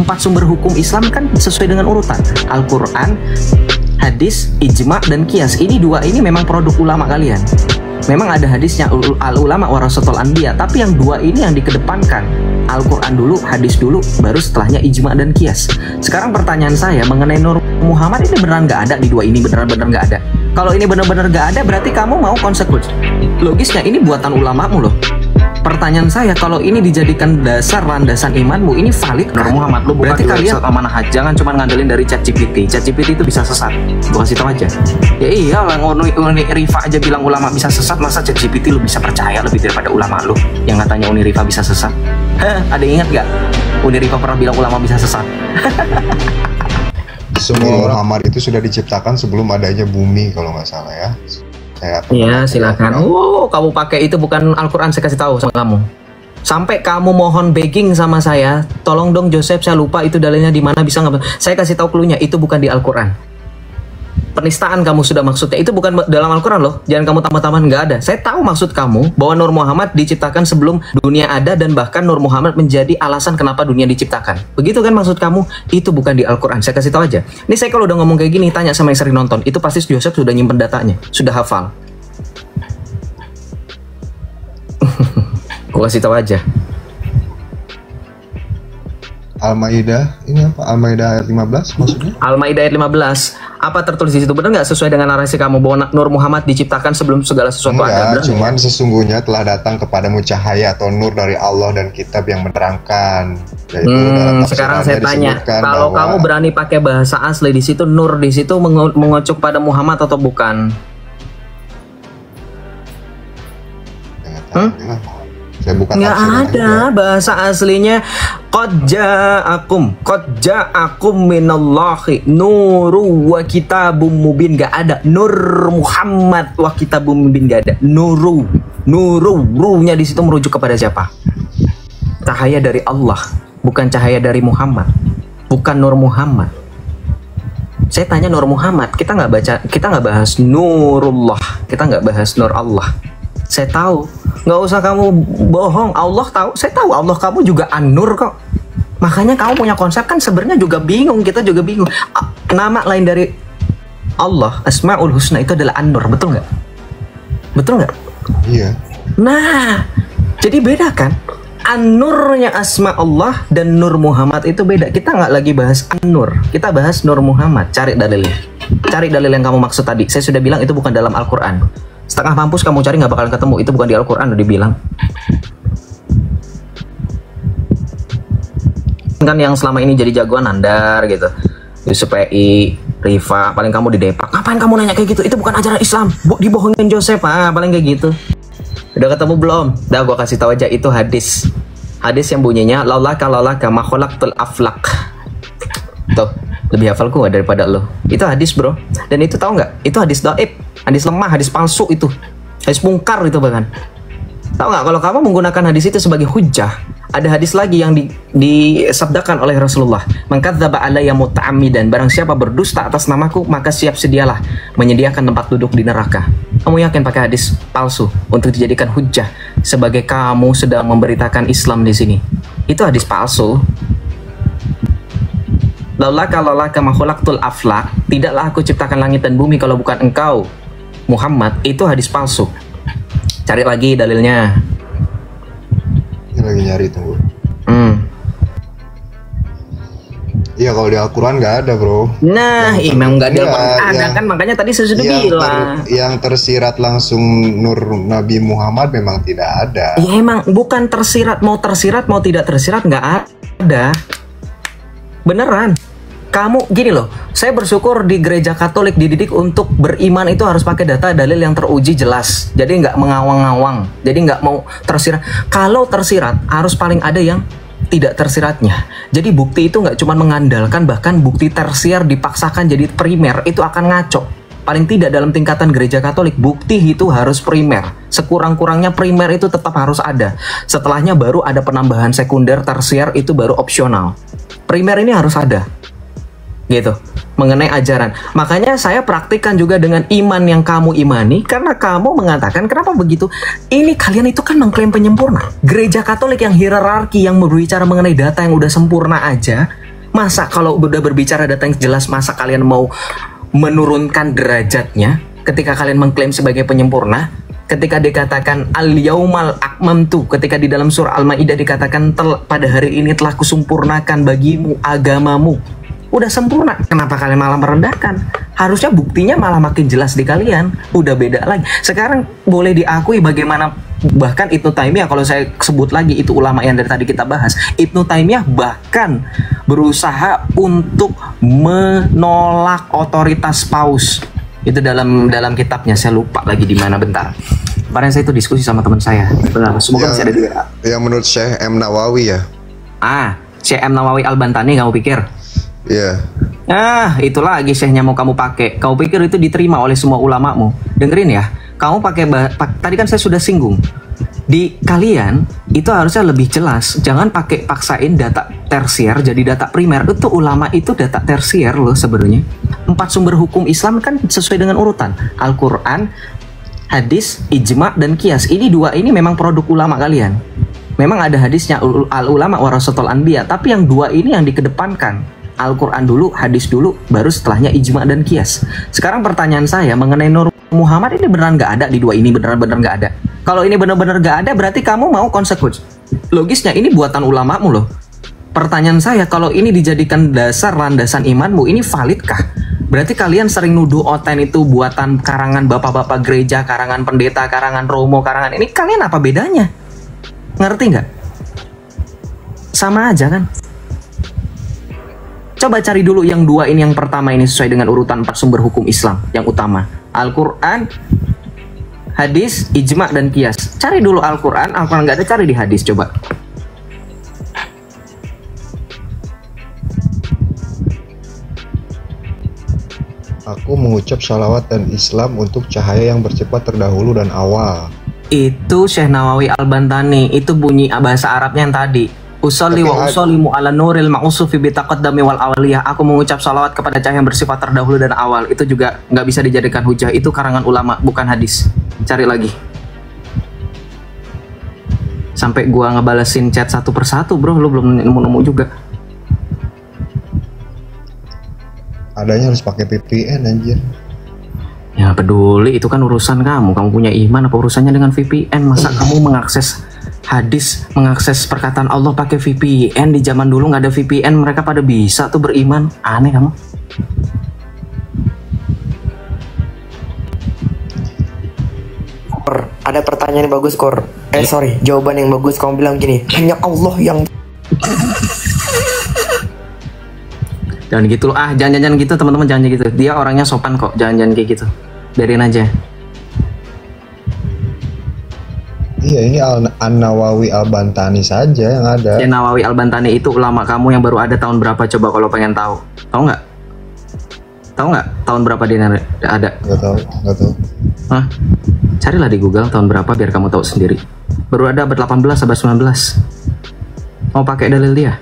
4 sumber hukum Islam kan sesuai dengan urutan. Al-Quran, hadis, ijma, dan qiyas. Ini 2 ini memang produk ulama kalian. Memang ada hadisnya al-ulama warasatul anbiya, tapi yang 2 ini yang dikedepankan. Al-Quran dulu, hadis dulu, baru setelahnya ijma dan qiyas. Sekarang pertanyaan saya mengenai Nur Muhammad ini beneran nggak ada di 2 ini, beneran nggak ada. Kalau ini benar-benar nggak ada, berarti kamu mau konsekuensi. Logisnya ini buatan ulamamu loh. Pertanyaan saya, kalau ini dijadikan dasar landasan imanmu, ini valid Nur Muhammad lu? Berarti kalian manhaj, jangan cuma ngandelin dari ChatGPT. ChatGPT itu bisa sesat. Gua kasih tau aja. Ya iya, Uni Rifa aja bilang ulama bisa sesat, masa ChatGPT lu bisa percaya lebih daripada ulama lu yang katanya Uni Rifa bisa sesat? Ada yang ingat gak? Uni Rifa pernah bilang ulama bisa sesat. Semua Muhammad itu sudah diciptakan sebelum adanya bumi kalau nggak salah ya. Iya, silakan. Oh, kamu pakai itu bukan Al-Quran, saya kasih tahu sama kamu. Sampai kamu mohon begging sama saya, tolong dong Joseph, saya lupa itu dalilnya di mana, bisa nggak? Saya kasih tahu cluenya, itu bukan di Al-Quran. Penistaan kamu sudah maksudnya, itu bukan dalam Al-Quran loh. Jangan kamu tambah-tambahan, nggak ada. Saya tahu maksud kamu bahwa Nur Muhammad diciptakan sebelum dunia ada, dan bahkan Nur Muhammad menjadi alasan kenapa dunia diciptakan. Begitu kan maksud kamu? Itu bukan di Al-Quran. Saya kasih tahu aja. Ini saya kalau udah ngomong kayak gini, tanya sama yang sering nonton. Itu pasti Joseph sudah nyimpen datanya, sudah hafal. Gue kasih tahu aja. Al-Maidah, ini apa? Al-Maidah ayat 15 maksudnya? Al-Maidah ayat 15. Apa tertulis di situ? Benar nggak sesuai dengan narasi kamu bahwa Nur Muhammad diciptakan sebelum segala sesuatu ada? Cuman sesungguhnya telah datang kepadamu cahaya atau nur dari Allah dan kitab yang menerangkan. Sekarang saya tanya, kalau kamu berani pakai bahasa asli di situ, nur di situ mengucuk pada Muhammad atau bukan? Saya bukan nggak ada bahasa aslinya. Qad ja'akum minallahi nuru wa kitabum mubin. Nggak ada Nur Muhammad wa kitabum mubin, nggak ada. Runya di situ merujuk kepada siapa? Cahaya dari Allah, bukan cahaya dari Muhammad, bukan Nur Muhammad. Saya tanya Nur Muhammad, kita nggak bahas Nurullah, kita nggak bahas Nur Allah. Saya tahu, nggak usah kamu bohong. Allah tahu, saya tahu Allah kamu juga An-Nur kok. Makanya kamu punya konsep kan sebenarnya juga bingung, kita juga bingung. Nama lain dari Allah, Asmaul Husna itu adalah An-Nur, betul nggak? Betul nggak? Iya. Nah, jadi beda kan? An-Nurnya Asma Allah dan Nur Muhammad itu beda. Kita nggak lagi bahas An-Nur, kita bahas Nur Muhammad. Cari dalilnya. Cari dalil yang kamu maksud tadi. Saya sudah bilang itu bukan dalam Al-Quran. Setengah mampus kamu cari nggak bakalan ketemu. Itu bukan di Al-Quran, udah dibilang. Kan yang selama ini jadi jagoan Nandar gitu, Yusuf PI, Rifa, paling kamu didepak. Ngapain kamu nanya kayak gitu? Itu bukan ajaran Islam. Dibohongin Joseph, paling kayak gitu. Udah ketemu belum? Udah, gua kasih tahu aja, itu hadis. Hadis yang bunyinya laulaka ma khalaqtul aflaq. Tuh, lebih hafal gua daripada lo. Itu hadis, bro. Dan itu tahu nggak? Itu hadis dhaif, hadis lemah, hadis palsu itu. Hadis mungkar itu bahkan. Tahu nggak, kalau kamu menggunakan hadis itu sebagai hujjah, ada hadis lagi yang disabdakan oleh Rasulullah, "Mangkadzdzaba alayya muta'ammidan", barang siapa berdusta atas namaku, maka siap sedialah menyediakan tempat duduk di neraka. Kamu yakin pakai hadis palsu untuk dijadikan hujjah sebagai kamu sedang memberitakan Islam di sini? Itu hadis palsu. Laulaka ma khalaqtul aflaq, tidaklah aku ciptakan langit dan bumi kalau bukan engkau Muhammad. Itu hadis palsu. Cari lagi dalilnya. Ini lagi nyari, tunggu. Iya, kalau di Al-Quran nggak ada, bro. Nah, memang nggak ada. Ada kan, makanya tadi saya sudah bilang. Yang tersirat langsung Nur Nabi Muhammad memang tidak ada. Ya emang bukan tersirat mau tidak tersirat, nggak ada. Beneran. Kamu gini loh, saya bersyukur di gereja Katolik dididik untuk beriman itu harus pakai data dalil yang teruji jelas. Jadi nggak mengawang-awang. Jadi nggak mau tersirat. Kalau tersirat harus paling ada yang tidak tersiratnya. Jadi bukti itu nggak cuma mengandalkan, bahkan bukti tersier dipaksakan jadi primer, itu akan ngaco. Paling tidak dalam tingkatan gereja Katolik, bukti itu harus primer. Sekurang-kurangnya primer itu tetap harus ada. Setelahnya baru ada penambahan sekunder, tersier, itu baru opsional. Primer ini harus ada. Gitu, mengenai ajaran. Makanya saya praktikkan juga dengan iman yang kamu imani, karena kamu mengatakan kenapa begitu? Ini kalian itu kan mengklaim penyempurna. Gereja Katolik yang hierarki, yang berbicara mengenai data yang udah sempurna aja, Masa kalau udah berbicara data yang jelas, masa kalian mau menurunkan derajatnya ketika kalian mengklaim sebagai penyempurna? Ketika dikatakan al-yaumal akmamtu, ketika di dalam surah Al-Maidah dikatakan pada hari ini telah kusempurnakan bagimu agamamu. Udah sempurna, kenapa kalian malah merendahkan? Harusnya buktinya malah makin jelas di kalian. Udah beda lagi. Sekarang boleh diakui bagaimana bahkan Ibnu Taimiyah, kalau saya sebut lagi itu ulama yang dari tadi kita bahas, Ibnu Taimiyah bahkan berusaha untuk menolak otoritas paus. Itu dalam kitabnya, saya lupa lagi di mana, bentar. Kemarin saya itu diskusi sama teman saya. Benar, semoga masih ada di WA. Yang menurut Syekh M Nawawi ya. Syekh M Nawawi Al-Bantani kamu pikir? Iya. Itu lagi syekhnya mau kamu pakai. Kau pikir itu diterima oleh semua ulamamu? Dengerin ya. Kamu pakai tadi kan saya sudah singgung. Di kalian itu harusnya lebih jelas. Jangan pakai paksain data tersier jadi data primer. Itu ulama itu data tersier loh sebenarnya. 4 sumber hukum Islam kan sesuai dengan urutan. Al-Qur'an, hadis, ijma, dan kias. Ini dua ini memang produk ulama kalian. Memang ada hadisnya al-ulama warasatul anbiya, tapi yang dua ini yang dikedepankan. Al-Quran dulu, hadis dulu, baru setelahnya ijma dan kias. Sekarang pertanyaan saya mengenai Nur Muhammad ini beneran nggak ada di dua ini, beneran nggak ada. Kalau ini bener-bener nggak ada, berarti kamu mau konsekuensi. Logisnya ini buatan ulamamu loh. Pertanyaan saya, kalau ini dijadikan dasar landasan imanmu, ini validkah? Berarti kalian sering nuduh Oten itu buatan karangan bapak-bapak gereja, karangan pendeta, karangan romo, karangan ini. Kalian apa bedanya? Ngerti nggak? Sama aja kan? Coba cari dulu yang dua ini, yang pertama ini sesuai dengan urutan 4 sumber hukum Islam yang utama. Al-Quran, hadis, ijma, dan kias. Cari dulu Al-Quran nggak ada, cari di hadis coba. Aku mengucap sholawat dan Islam untuk cahaya yang bersifat terdahulu dan awal. Itu Syekh Nawawi Al-Bantani, itu bunyi bahasa Arabnya yang tadi. Usolli wa usollimu ala nuril ma'usufi bitaqaddami wal awaliyah. Aku mengucap salawat kepada cahaya yang bersifat terdahulu dan awal. Itu juga nggak bisa dijadikan hujah. Itu karangan ulama, bukan hadis. Cari lagi. Sampai gua ngebalesin chat satu persatu, bro. Lu belum nemu-nemu juga. Adanya harus pakai VPN anjir. Ya peduli, itu kan urusan kamu. Kamu punya iman apa urusannya dengan VPN? Masa kamu mengakses hadis, mengakses perkataan Allah pakai VPN? Di zaman dulu nggak ada VPN, mereka pada bisa tuh beriman. Aneh kamu. Ada pertanyaan yang bagus, Kor. Sorry, jawaban yang bagus. Kamu bilang gini, hanya Allah yang... Jangan gitu loh. Jangan gitu teman-teman, jangan gitu. Dia orangnya sopan kok, jangan kayak gitu. Biarin aja. Iya, ini An-Nawawi Al-Bantani saja yang ada. Ya, Nawawi Al-Bantani itu ulama kamu yang baru ada tahun berapa coba kalau pengen tahu? Tahu nggak? Tahu nggak tahun berapa dia ada? Nggak tahu. Hah? Carilah di Google tahun berapa biar kamu tahu sendiri. Baru ada abad 18, abad 19. Mau pakai dalil dia?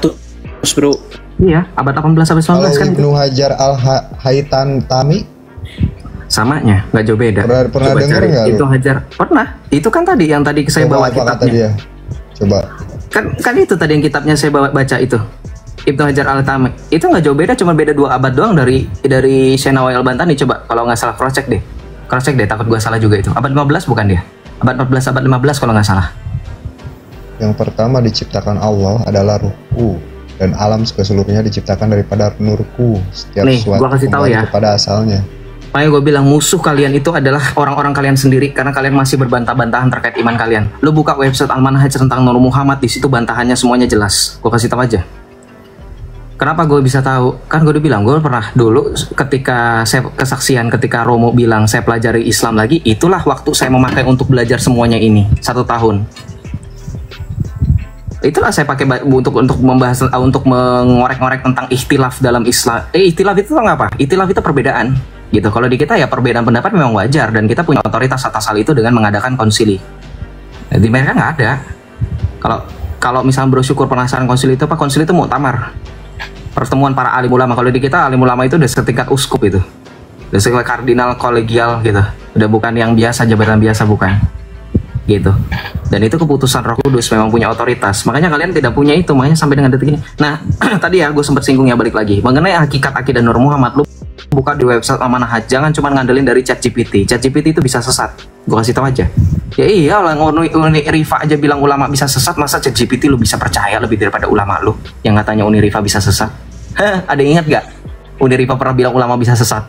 Terus bro. Iya, abad 18 abad 19 Kalau kan. Ibnu Hajar Al-Haytami samanya, nggak jauh beda. Pernah dengar nggak? Itu Hajar pernah. Itu kan tadi yang tadi saya bawa kitabnya. Dia? Coba. Kan itu tadi yang kitabnya saya baca itu. Ibnu Hajar Al-Haytami. Itu nggak jauh beda, cuma beda 2 abad doang dari Syekh Nawawi Al-Bantani. Coba kalau nggak salah cross check deh. Takut gua salah juga itu. Abad 15 bukan dia? Abad 14, abad 15 kalau nggak salah. Yang pertama diciptakan Allah adalah ruhku, dan alam keseluruhnya diciptakan daripada nurku. Setiap sesuatu kembali kepada asalnya. Makanya gue bilang musuh kalian itu adalah orang-orang kalian sendiri, karena kalian masih berbantah-bantahan terkait iman kalian. Lu buka website Al-Manhaj tentang Nur Muhammad, di situ bantahannya semuanya jelas. Gue kasih tahu aja. Kenapa gue bisa tahu? Kan gue udah bilang, gue pernah dulu ketika saya kesaksian ketika Romo bilang saya pelajari Islam lagi, itulah waktu saya memakai untuk belajar semuanya ini 1 tahun. Itulah saya pakai untuk membahas, untuk mengorek-ngorek tentang ikhtilaf dalam Islam. Ikhtilaf itu apa? Ikhtilaf itu perbedaan. Gitu. Kalau di kita ya perbedaan pendapat memang wajar, dan kita punya otoritas atas hal itu dengan mengadakan konsili. Di mereka nggak ada. Kalau misalnya bersyukur penasaran konsili itu apa? Konsili itu muktamar, pertemuan para alim ulama. Kalau di kita alim ulama itu udah setingkat uskup, itu udah setingkat kardinal kolegial gitu. Udah bukan yang biasa, jabatan biasa, bukan. gitu. Dan itu keputusan Roh Kudus, memang punya otoritas. Makanya kalian tidak punya itu, makanya sampai dengan detik ini. Nah, tadi ya gue sempat singgung ya, balik lagi mengenai hakikat akidah Nur Muhammad. Lu buka di website Amanahaj, jangan cuma ngandelin dari ChatGPT. ChatGPT itu bisa sesat. Gue kasih tahu aja. Ya iya, Uni Rifa aja bilang ulama bisa sesat, masa ChatGPT lu bisa percaya lebih daripada ulama lu yang katanya Uni Rifa bisa sesat? Hah, ada yang ingat gak? Uni Rifa pernah bilang ulama bisa sesat.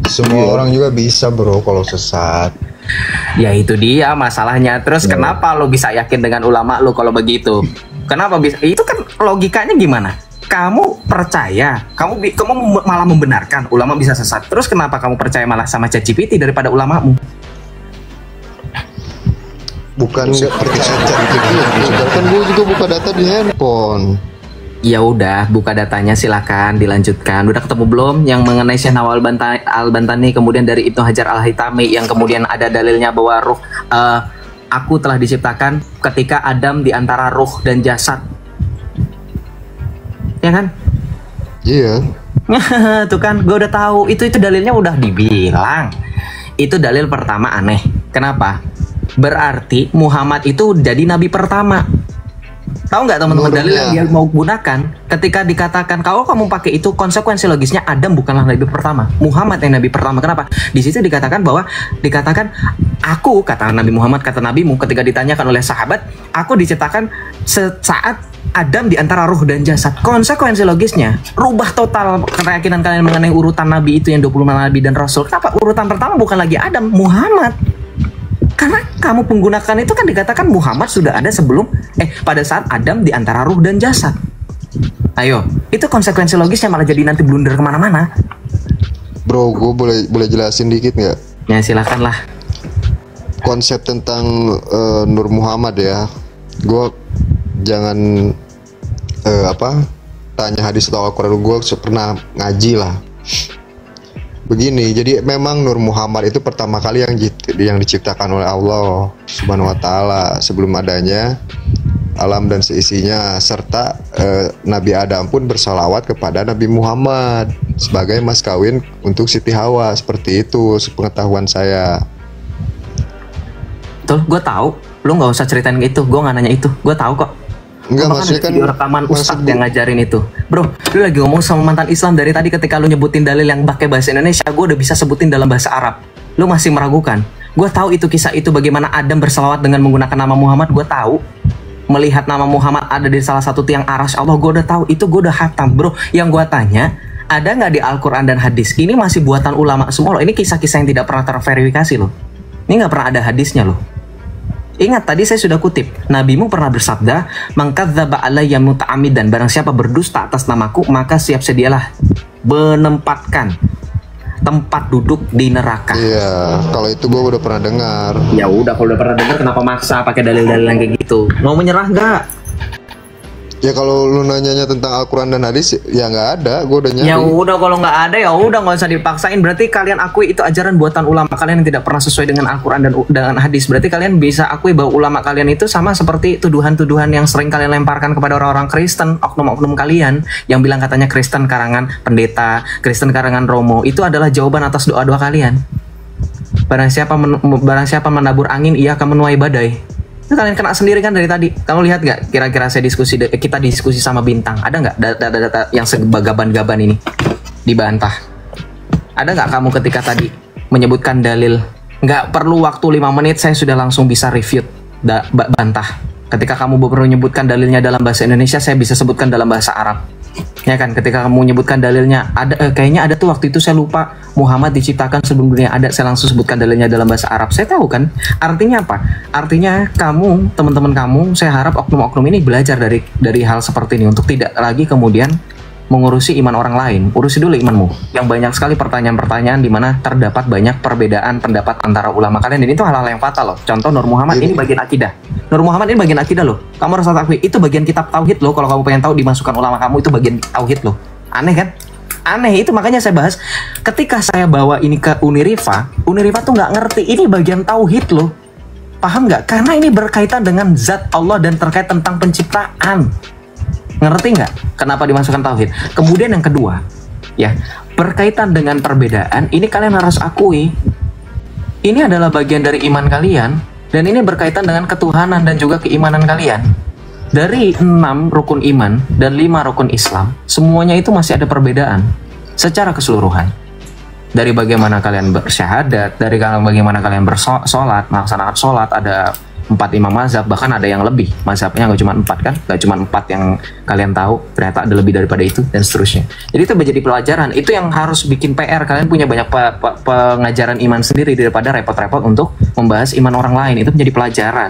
Semua orang juga bisa bro kalau sesat. Ya itu dia masalahnya. Terus kenapa lo bisa yakin dengan ulama lo kalau begitu? Kenapa bisa? Itu kan logikanya gimana? Kamu percaya, kamu malah membenarkan ulama bisa sesat. Terus kenapa kamu percaya malah sama ChatGPT daripada ulamamu? Bukan nggak percaya ChatGPT, kan gue juga buka data di handphone. Ya udah, buka datanya silakan dilanjutkan. Udah ketemu belum yang mengenai Syekh Nawal Al-Bantani, kemudian dari Ibnu Hajar Al-Haytami yang kemudian ada dalilnya bahwa ruh aku telah diciptakan ketika Adam di antara ruh dan jasad. Ya kan? Iya. Tuh kan, gue udah tahu. Itu dalilnya udah dibilang. Itu dalil pertama aneh. Kenapa? Berarti Muhammad itu jadi nabi pertama. Tahu nggak teman-teman dalil yang dia mau gunakan ketika dikatakan kalau kamu pakai itu, konsekuensi logisnya Adam bukanlah nabi pertama, Muhammad yang nabi pertama. Kenapa? Di situ dikatakan aku, kata Nabi Muhammad, kata nabimu, ketika ditanyakan oleh sahabat, aku diciptakan saat Adam di antara ruh dan jasad. Konsekuensi logisnya rubah total keyakinan kalian mengenai urutan nabi itu yang 25 nabi dan rasul. Kenapa urutan pertama bukan lagi Adam, Muhammad? Karena kamu menggunakan itu kan dikatakan Muhammad sudah ada sebelum pada saat Adam di antara ruh dan jasad. Ayo, itu konsekuensi logisnya malah jadi nanti blunder kemana-mana. Bro, gue boleh jelasin dikit nggak? Ya silakan lah. Konsep tentang Nur Muhammad ya, gue jangan tanya hadis atau Al-Quran, gue pernah ngaji lah. Begini, jadi memang Nur Muhammad itu pertama kali yang diciptakan oleh Allah Subhanahu wa Ta'ala sebelum adanya alam dan seisinya, serta Nabi Adam pun bersalawat kepada Nabi Muhammad sebagai mas kawin untuk Siti Hawa. Seperti itu sepengetahuan saya. Tuh, gue tahu. Lu nggak usah ceritain itu, gue nggak nanya itu, gue tahu kok. Enggak, maksudnya kan rekaman Ustadz yang ngajarin itu. Bro, lu lagi ngomong sama mantan Islam dari tadi, ketika lu nyebutin dalil yang pakai bahasa Indonesia, gue udah bisa sebutin dalam bahasa Arab. Lu masih meragukan. Gue tahu itu kisah itu, bagaimana Adam berselawat dengan menggunakan nama Muhammad. Gue tahu. Melihat nama Muhammad ada di salah satu tiang aras Allah, gue udah tahu. Itu gue udah hatam. Bro, yang gue tanya, ada nggak di Al-Quran dan hadis? Ini masih buatan ulama semua loh. Ini kisah-kisah yang tidak pernah terverifikasi loh. Ini nggak pernah ada hadisnya loh. Ingat tadi saya sudah kutip, nabimu pernah bersabda, "Mangkadzdzaba alayya muta'ammidan", barang siapa berdusta atas namaku, maka siap sedialah menempatkan tempat duduk di neraka. Iya, kalau itu gue udah pernah dengar. Ya udah, kalau udah pernah dengar kenapa maksa pakai dalil-dalil yang kayak gitu? Mau menyerah nggak? Ya kalau lu nanyanya tentang Al-Quran dan hadis, ya nggak ada, gue udah nyari. Ya udah, kalau nggak ada ya udah, nggak usah dipaksain. Berarti kalian akui itu ajaran buatan ulama kalian yang tidak pernah sesuai dengan Al-Quran dan hadis. Berarti kalian bisa akui bahwa ulama kalian itu sama seperti tuduhan-tuduhan yang sering kalian lemparkan kepada orang-orang Kristen, oknum-oknum kalian yang bilang katanya Kristen karangan pendeta, Kristen karangan Romo. Itu adalah jawaban atas doa-doa kalian. Barang siapa menabur angin, ia akan menuai badai. Itu kalian kena sendiri kan dari tadi. Kamu lihat nggak? Kira-kira kita diskusi sama Bintang, ada nggak data-data yang segaban-gaban ini dibantah? Ada nggak kamu ketika tadi menyebutkan dalil? Nggak perlu waktu 5 menit, saya sudah langsung bisa refute, bantah. Ketika kamu perlu menyebutkan dalilnya dalam bahasa Indonesia, saya bisa sebutkan dalam bahasa Arab. Ya kan, ketika kamu menyebutkan dalilnya kayaknya ada tuh waktu itu saya lupa, Muhammad diciptakan sebelum dunia ada, saya langsung sebutkan dalilnya dalam bahasa Arab. Saya tahu kan artinya apa. Artinya kamu, teman-teman kamu, saya harap oknum-oknum ini belajar dari hal seperti ini untuk tidak lagi kemudian mengurusi iman orang lain. Urusi dulu imanmu. Yang banyak sekali pertanyaan-pertanyaan di mana terdapat banyak perbedaan pendapat antara ulama kalian, dan itu hal-hal yang fatal loh. Contoh Nur Muhammad ini bagian akidah. Nur Muhammad ini bagian akidah loh. Kamu harus akui itu bagian kitab tauhid loh. Kalau kamu pengen tahu dimasukkan ulama kamu, itu bagian tauhid loh. Aneh kan? Aneh, itu makanya saya bahas ketika saya bawa ini ke Uni Rifa tuh nggak ngerti ini bagian tauhid loh. Paham nggak? Karena ini berkaitan dengan zat Allah dan terkait tentang penciptaan. Ngerti nggak kenapa dimasukkan tauhid? Kemudian yang kedua, ya, berkaitan dengan perbedaan, ini kalian harus akui ini adalah bagian dari iman kalian, dan ini berkaitan dengan ketuhanan dan juga keimanan kalian. Dari 6 rukun iman dan 5 rukun Islam, semuanya itu masih ada perbedaan secara keseluruhan. Dari bagaimana kalian bersyahadat, dari bagaimana kalian bersolat, melaksanakan sholat, ada 4 imam mazhab, bahkan ada yang lebih. Mazhabnya nggak cuma 4 kan, nggak cuma 4 yang kalian tahu, ternyata ada lebih daripada itu, dan seterusnya. Jadi itu menjadi pelajaran, itu yang harus bikin PR, kalian punya banyak pengajaran iman sendiri daripada repot-repot untuk membahas iman orang lain, itu menjadi pelajaran.